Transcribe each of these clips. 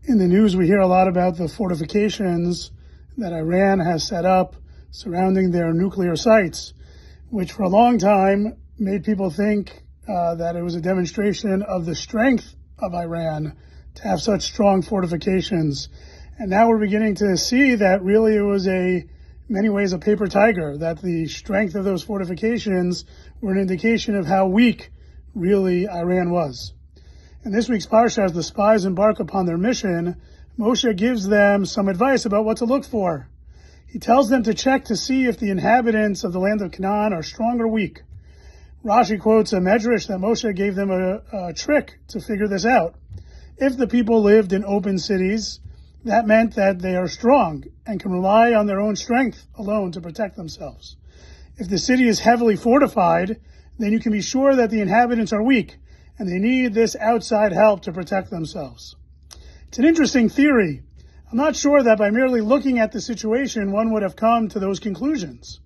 In the news, we hear a lot about the fortifications that Iran has set up surrounding their nuclear sites, which for a long time made people think that it was a demonstration of the strength of Iran to have such strong fortifications. And now we're beginning to see that really it was in many ways a paper tiger, that the strength of those fortifications were an indication of how weak really Iran was. In this week's parsha, as the spies embark upon their mission, Moshe gives them some advice about what to look for. He tells them to check to see if the inhabitants of the land of Canaan are strong or weak. Rashi quotes a medrash that Moshe gave them a trick to figure this out. If the people lived in open cities, that meant that they are strong and can rely on their own strength alone to protect themselves. If the city is heavily fortified, then you can be sure that the inhabitants are weak and they need this outside help to protect themselves. It's an interesting theory. I'm not sure that by merely looking at the situation, one would have come to those conclusions.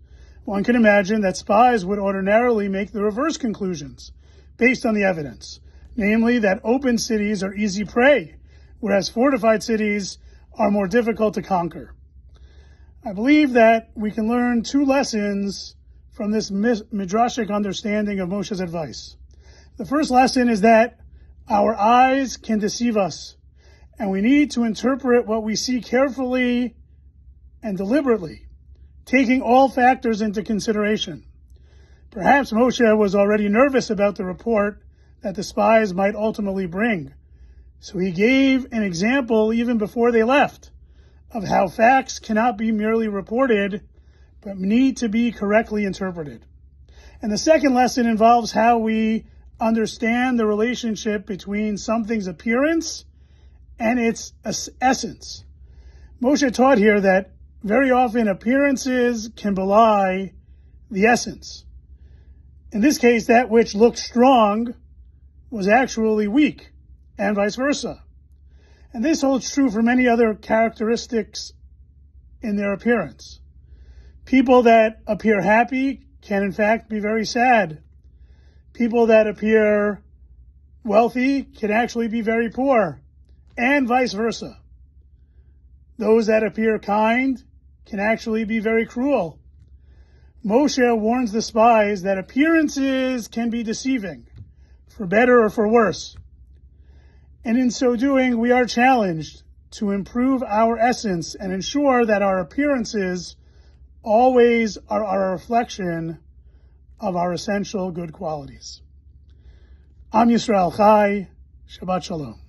One can imagine that spies would ordinarily make the reverse conclusions based on the evidence, namely that open cities are easy prey, whereas fortified cities are more difficult to conquer. I believe that we can learn two lessons from this midrashic understanding of Moshe's advice. The first lesson is that our eyes can deceive us, and we need to interpret what we see carefully and deliberately, taking all factors into consideration. Perhaps Moshe was already nervous about the report that the spies might ultimately bring, so he gave an example even before they left of how facts cannot be merely reported, but need to be correctly interpreted. And the second lesson involves how we understand the relationship between something's appearance and its essence. Moshe taught here that very often appearances can belie the essence. In this case, that which looked strong was actually weak, and vice versa. And this holds true for many other characteristics in their appearance. People that appear happy can in fact be very sad. People that appear wealthy can actually be very poor, and vice versa. Those that appear kind can actually be very cruel. Moshe warns the spies that appearances can be deceiving, for better or for worse. And in so doing, we are challenged to improve our essence and ensure that our appearances always are a reflection of our essential good qualities. Am Yisrael Chai, Shabbat Shalom.